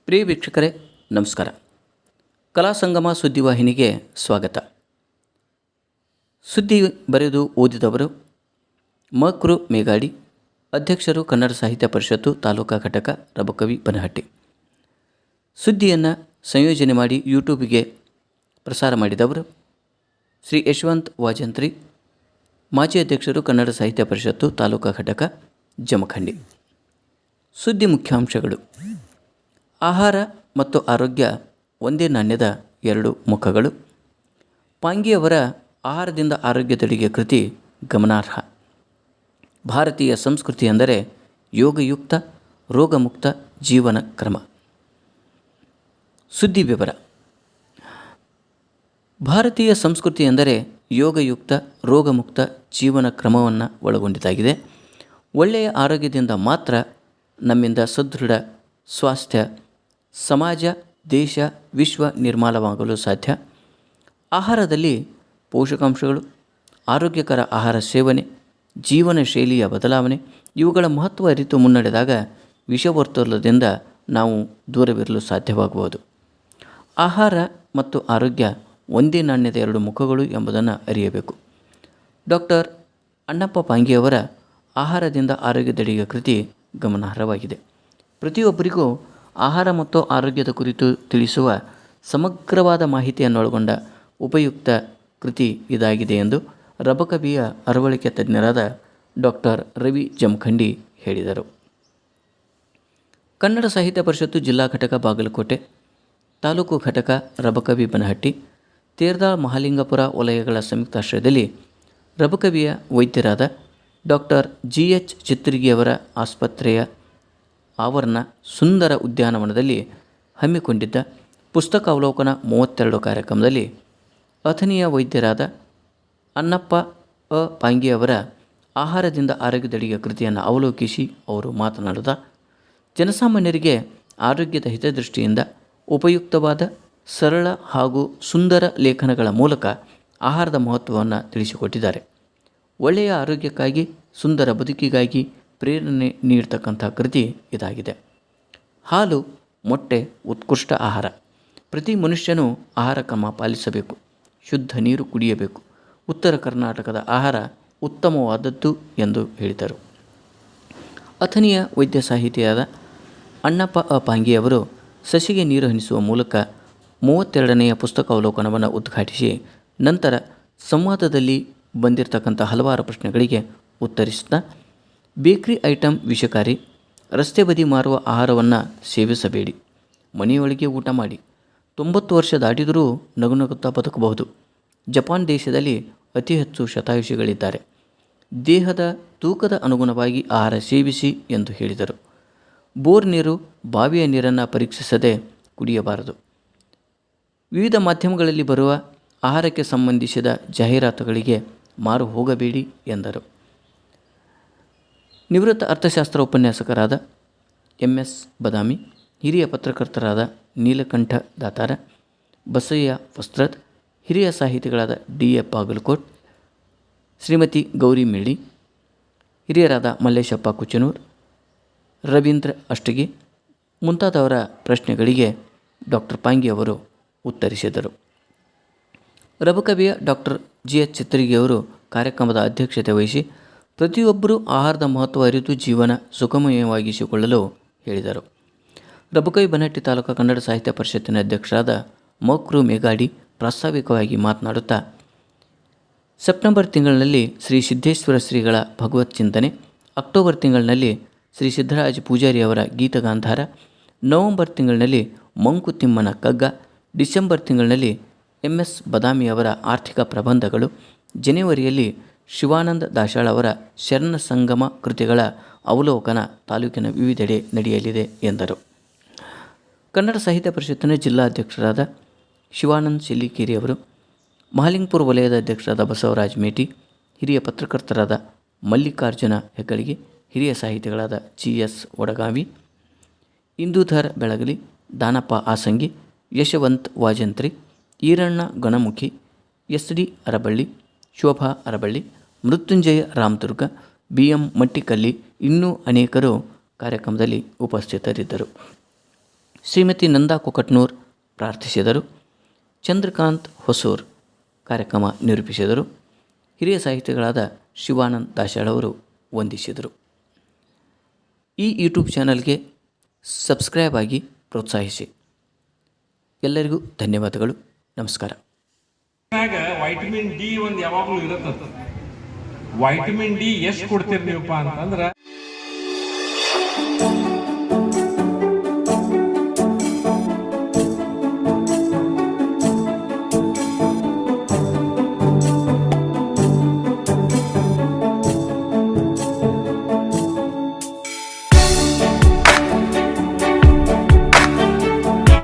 ಪ್ರಿಯ ವೀಕ್ಷಕರೇ, ನಮಸ್ಕಾರ. ಕಲಾ ಸಂಗಮ ಸುದ್ದಿವಾಹಿನಿಗೆ ಸ್ವಾಗತ. ಸುದ್ದಿ ಬರೆದು ಓದಿದವರು ಮಕ್ರು ಮೇಗಾಡಿ, ಅಧ್ಯಕ್ಷರು ಕನ್ನಡ ಸಾಹಿತ್ಯ ಪರಿಷತ್ತು ತಾಲೂಕಾ ಘಟಕ, ರಬಕವಿ ಬನಹಟ್ಟಿ. ಸುದ್ದಿಯನ್ನು ಸಂಯೋಜನೆ ಮಾಡಿ ಯೂಟ್ಯೂಬ್ಗೆ ಪ್ರಸಾರ ಮಾಡಿದವರು ಶ್ರೀ ಯಶವಂತ್ ವಾಜಂತ್ರಿ, ಮಾಜಿ ಅಧ್ಯಕ್ಷರು ಕನ್ನಡ ಸಾಹಿತ್ಯ ಪರಿಷತ್ತು ತಾಲೂಕಾ ಘಟಕ, ಜಮಖಂಡಿ. ಸುದ್ದಿ ಮುಖ್ಯಾಂಶಗಳು. ಆಹಾರ ಮತ್ತು ಆರೋಗ್ಯ ಒಂದೇ ನಾಣ್ಯದ ಎರಡು ಮುಖಗಳು. ಪಾಂಗಿಯವರ ಆಹಾರದಿಂದ ಆರೋಗ್ಯದೆಡೆಗೆ ಕೃತಿ ಗಮನಾರ್ಹ. ಭಾರತೀಯ ಸಂಸ್ಕೃತಿ ಎಂದರೆ ಯೋಗಯುಕ್ತ, ರೋಗಮುಕ್ತ ಜೀವನ ಕ್ರಮ. ಸುದ್ದಿ ವಿವರ. ಭಾರತೀಯ ಸಂಸ್ಕೃತಿ ಎಂದರೆ ಯೋಗಯುಕ್ತ, ರೋಗಮುಕ್ತ ಜೀವನ ಕ್ರಮವನ್ನು ಒಳಗೊಂಡಿದ್ದಾಗಿದೆ. ಒಳ್ಳೆಯ ಆರೋಗ್ಯದಿಂದ ಮಾತ್ರ ನಮ್ಮಿಂದ ಸದೃಢ ಸ್ವಾಸ್ಥ್ಯ, ಸಮಾಜ, ದೇಶ, ವಿಶ್ವ ನಿರ್ಮಾಣವಾಗಲು ಸಾಧ್ಯ. ಆಹಾರದಲ್ಲಿ ಪೋಷಕಾಂಶಗಳು, ಆರೋಗ್ಯಕರ ಆಹಾರ ಸೇವನೆ, ಜೀವನ ಶೈಲಿಯ ಬದಲಾವಣೆ ಇವುಗಳ ಮಹತ್ವ ಅರಿತು ಮುನ್ನಡೆದಾಗ ವಿಷವರ್ತುಲದಿಂದ ನಾವು ದೂರವಿರಲು ಸಾಧ್ಯವಾಗಬಹುದು. ಆಹಾರ ಮತ್ತು ಆರೋಗ್ಯ ಒಂದೇ ನಾಣ್ಯದ ಎರಡು ಮುಖಗಳು ಎಂಬುದನ್ನು ಅರಿಯಬೇಕು. ಡಾಕ್ಟರ್ ಅಣ್ಣಪ್ಪ ಪಾಂಗಿಯವರ ಆಹಾರದಿಂದ ಆರೋಗ್ಯದೆಡೆಗೆ ಕೃತಿ ಗಮನಾರ್ಹವಾಗಿದೆ. ಪ್ರತಿಯೊಬ್ಬರಿಗೂ ಆಹಾರ ಮತ್ತು ಆರೋಗ್ಯದ ಕುರಿತು ತಿಳಿಸುವ ಸಮಗ್ರವಾದ ಮಾಹಿತಿಯನ್ನೊಳಗೊಂಡ ಉಪಯುಕ್ತ ಕೃತಿ ಇದಾಗಿದೆ ಎಂದು ರಬಕವಿಯ ಅರವಳಿಕೆ ತಜ್ಞರಾದ ಡಾಕ್ಟರ್ ರವಿ ಜಮಖಂಡಿ ಹೇಳಿದರು. ಕನ್ನಡ ಸಾಹಿತ್ಯ ಪರಿಷತ್ತು ಜಿಲ್ಲಾ ಘಟಕ ಬಾಗಲಕೋಟೆ, ತಾಲೂಕು ಘಟಕ ರಬಕವಿ ಬನಹಟ್ಟಿ, ತೇರದಾಳ್ ಮಹಾಲಿಂಗಪುರ ವಲಯಗಳ ಸಂಯುಕ್ತಾಶ್ರಯದಲ್ಲಿ ರಬಕವಿಯ ವೈದ್ಯರಾದ ಡಾಕ್ಟರ್ GH ಚಿತ್ತರಿಗಿಯವರ ಆಸ್ಪತ್ರೆಯ ಆವರಣ ಸುಂದರ ಉದ್ಯಾನವನದಲ್ಲಿ ಹಮ್ಮಿಕೊಂಡಿದ್ದ ಪುಸ್ತಕ ಅವಲೋಕನ 32 ಕಾರ್ಯಕ್ರಮದಲ್ಲಿ ಅಥಣಿಯ ವೈದ್ಯರಾದ ಅಣ್ಣಪ್ಪ ಪಾಂಗಿಯವರ ಆಹಾರದಿಂದ ಆರೋಗ್ಯದೆಡೆಗೆ ಕೃತಿಯನ್ನು ಅವಲೋಕಿಸಿ ಅವರು ಮಾತನಾಡಿದ, ಜನಸಾಮಾನ್ಯರಿಗೆ ಆರೋಗ್ಯದ ಹಿತದೃಷ್ಟಿಯಿಂದ ಉಪಯುಕ್ತವಾದ ಸರಳ ಹಾಗೂ ಸುಂದರ ಲೇಖನಗಳ ಮೂಲಕ ಆಹಾರದ ಮಹತ್ವವನ್ನು ತಿಳಿಸಿಕೊಟ್ಟಿದ್ದಾರೆ. ಒಳ್ಳೆಯ ಆರೋಗ್ಯಕ್ಕಾಗಿ, ಸುಂದರ ಬದುಕಿಗಾಗಿ ಪ್ರೇರಣೆ ನೀಡ್ತಕ್ಕಂಥ ಕೃತಿ ಇದಾಗಿದೆ. ಹಾಲು, ಮೊಟ್ಟೆ ಉತ್ಕೃಷ್ಟ ಆಹಾರ. ಪ್ರತಿ ಮನುಷ್ಯನೂ ಆಹಾರ ಕ್ರಮ ಪಾಲಿಸಬೇಕು. ಶುದ್ಧ ನೀರು ಕುಡಿಯಬೇಕು. ಉತ್ತರ ಕರ್ನಾಟಕದ ಆಹಾರ ಉತ್ತಮವಾದದ್ದು ಎಂದು ಹೇಳಿದರು. ಅಥಣಿಯ ವೈದ್ಯ ಸಾಹಿತಿಯಾದ ಅಣ್ಣಪ್ಪ ಪಾಂಗಿಯವರು ಸಸಿಗೆ ನೀರು ಹನಿಸುವ ಮೂಲಕ 32ನೇ ಪುಸ್ತಕ ಅವಲೋಕನವನ್ನು ಉದ್ಘಾಟಿಸಿ ನಂತರ ಸಂವಾದದಲ್ಲಿ ಬಂದಿರತಕ್ಕಂಥ ಹಲವಾರು ಪ್ರಶ್ನೆಗಳಿಗೆ ಉತ್ತರಿಸುತ್ತಾ, ಬೇಕ್ರಿ ಐಟಮ್ ವಿಷಕಾರಿ, ರಸ್ತೆ ಬದಿ ಮಾರುವ ಆಹಾರವನ್ನು ಸೇವಿಸಬೇಡಿ, ಮನೆಯೊಳಗೆ ಊಟ ಮಾಡಿ, 90 ವರ್ಷ ದಾಟಿದರೂ ನಗುನಗುತ್ತಾ ಬದುಕಬಹುದು, ಜಪಾನ್ ದೇಶದಲ್ಲಿ ಅತಿ ಹೆಚ್ಚು ಶತಾಯುಷಿಗಳಿದ್ದಾರೆ, ದೇಹದ ತೂಕದ ಅನುಗುಣವಾಗಿ ಆಹಾರ ಸೇವಿಸಿ ಎಂದು ಹೇಳಿದರು. ಬೋರ್ ನೀರು, ಬಾವಿಯ ನೀರನ್ನು ಪರೀಕ್ಷಿಸದೆ ಕುಡಿಯಬಾರದು. ವಿವಿಧ ಮಾಧ್ಯಮಗಳಲ್ಲಿ ಬರುವ ಆಹಾರಕ್ಕೆ ಸಂಬಂಧಿಸಿದ ಜಾಹೀರಾತುಗಳಿಗೆ ಮಾರು ಹೋಗಬೇಡಿ ಎಂದರು. ನಿವೃತ್ತ ಅರ್ಥಶಾಸ್ತ್ರ ಉಪನ್ಯಾಸಕರಾದ MS ಬದಾಮಿ, ಹಿರಿಯ ಪತ್ರಕರ್ತರಾದ ನೀಲಕಂಠ ದಾತಾರ, ಬಸಯ್ಯ ವಸ್ತ್ರದ್, ಹಿರಿಯ ಸಾಹಿತಿಗಳಾದ DF ಬಾಗಲಕೋಟ್, ಶ್ರೀಮತಿ ಗೌರಿ ಮಿಳ್ಳಿ, ಹಿರಿಯರಾದ ಮಲ್ಲೇಶಪ್ಪ ಕುಚನೂರ್, ರವೀಂದ್ರ ಅಷ್ಟಗಿ ಮುಂತಾದವರ ಪ್ರಶ್ನೆಗಳಿಗೆ ಡಾಕ್ಟರ್ ಪಾಂಗಿ ಅವರು ಉತ್ತರಿಸಿದರು. ರಬಕವಿಯ ಡಾಕ್ಟರ್ GH ಚಿತ್ತರಿಗಿಯವರು ಕಾರ್ಯಕ್ರಮದ ಅಧ್ಯಕ್ಷತೆ ವಹಿಸಿ ಪ್ರತಿಯೊಬ್ಬರೂ ಆಹಾರದ ಮಹತ್ವ ಅರಿತು ಜೀವನ ಸುಖಮಯವಾಗಿಸಿಕೊಳ್ಳಲು ಹೇಳಿದರು. ರಬಕವಿ ಬನಹಟ್ಟಿ ತಾಲೂಕು ಕನ್ನಡ ಸಾಹಿತ್ಯ ಪರಿಷತ್ತಿನ ಅಧ್ಯಕ್ಷರಾದ ಮಕ್ರು ಮೇಗಾಡಿ ಪ್ರಾಸ್ತಾವಿಕವಾಗಿ ಮಾತನಾಡುತ್ತಾ, ಸೆಪ್ಟೆಂಬರ್ ತಿಂಗಳಿನಲ್ಲಿ ಶ್ರೀ ಸಿದ್ದೇಶ್ವರ ಶ್ರೀಗಳ ಭಗವತ್ ಚಿಂತನೆ, ಅಕ್ಟೋಬರ್ ತಿಂಗಳಿನಲ್ಲಿ ಶ್ರೀ ಸಿದ್ದರಾಜ ಪೂಜಾರಿಯವರ ಗೀತಗಾಂಧಾರ, ನವೆಂಬರ್ ತಿಂಗಳಿನಲ್ಲಿ ಮಂಕುತಿಮ್ಮನ ಕಗ್ಗ, ಡಿಸೆಂಬರ್ ತಿಂಗಳಿನಲ್ಲಿ MS ಬದಾಮಿಯವರ ಆರ್ಥಿಕ ಪ್ರಬಂಧಗಳು, ಜನವರಿಯಲ್ಲಿ ಶಿವಾನಂದ ದಾಶಾಳ್ ಅವರ ಶರಣ ಸಂಗಮ ಕೃತಿಗಳ ಅವಲೋಕನ ತಾಲೂಕಿನ ವಿವಿಧೆಡೆ ನಡೆಯಲಿದೆ ಎಂದರು. ಕನ್ನಡ ಸಾಹಿತ್ಯ ಪರಿಷತ್ತಿನ ಜಿಲ್ಲಾಧ್ಯಕ್ಷರಾದ ಶಿವಾನಂದ ಶಿಲ್ಲಿಕೇರಿಯವರು, ಮಹಾಲಿಂಗಪುರ ವಲಯದ ಅಧ್ಯಕ್ಷರಾದ ಬಸವರಾಜ್ ಮೇಟಿ, ಹಿರಿಯ ಪತ್ರಕರ್ತರಾದ ಮಲ್ಲಿಕಾರ್ಜುನ ಹೆಗ್ಗಳಿಗೆ, ಹಿರಿಯ ಸಾಹಿತಿಗಳಾದ GS ವಡಗಾವಿ, ಇಂದೂಧರ್ ಬೆಳಗಲಿ, ದಾನಪ್ಪ ಆಸಂಗಿ, ಯಶವಂತ್ ವಾಜಂತ್ರಿ, ಈರಣ್ಣ ಗಣಮುಖಿ, SD ಅರಬಳ್ಳಿ, ಶೋಭಾ ಅರಬಳ್ಳಿ, ಮೃತ್ಯುಂಜಯ ರಾಮದುರ್ಗ, BM ಮಟ್ಟಿಕಲ್ಲಿ ಇನ್ನೂ ಅನೇಕರು ಕಾರ್ಯಕ್ರಮದಲ್ಲಿ ಉಪಸ್ಥಿತರಿದ್ದರು. ಶ್ರೀಮತಿ ನಂದಾ ಕೊಕಟ್ನೂರ್ ಪ್ರಾರ್ಥಿಸಿದರು. ಚಂದ್ರಕಾಂತ್ ಹೊಸೂರ್ ಕಾರ್ಯಕ್ರಮ ನಿರೂಪಿಸಿದರು. ಹಿರಿಯ ಸಾಹಿತಿಗಳಾದ ಶಿವಾನಂದ್ ದಾಶಾಳ್ ಅವರು ವಂದಿಸಿದರು. ಈ ಯೂಟ್ಯೂಬ್ ಚಾನಲ್ಗೆ ಸಬ್ಸ್ಕ್ರೈಬ್ ಆಗಿ ಪ್ರೋತ್ಸಾಹಿಸಿ. ಎಲ್ಲರಿಗೂ ಧನ್ಯವಾದಗಳು. ನಮಸ್ಕಾರ. ವೈಟಮಿನ್ ಡಿ ಒಂದು ಯಾವಾಗಲೂ ಇರುತ್ತೆ. ವೈಟಮಿನ್ ಡಿ ಎಷ್ಟು ಕೊಡ್ತೀರಿ ನೀವಪ್ಪ ಅಂತಂದ್ರೆ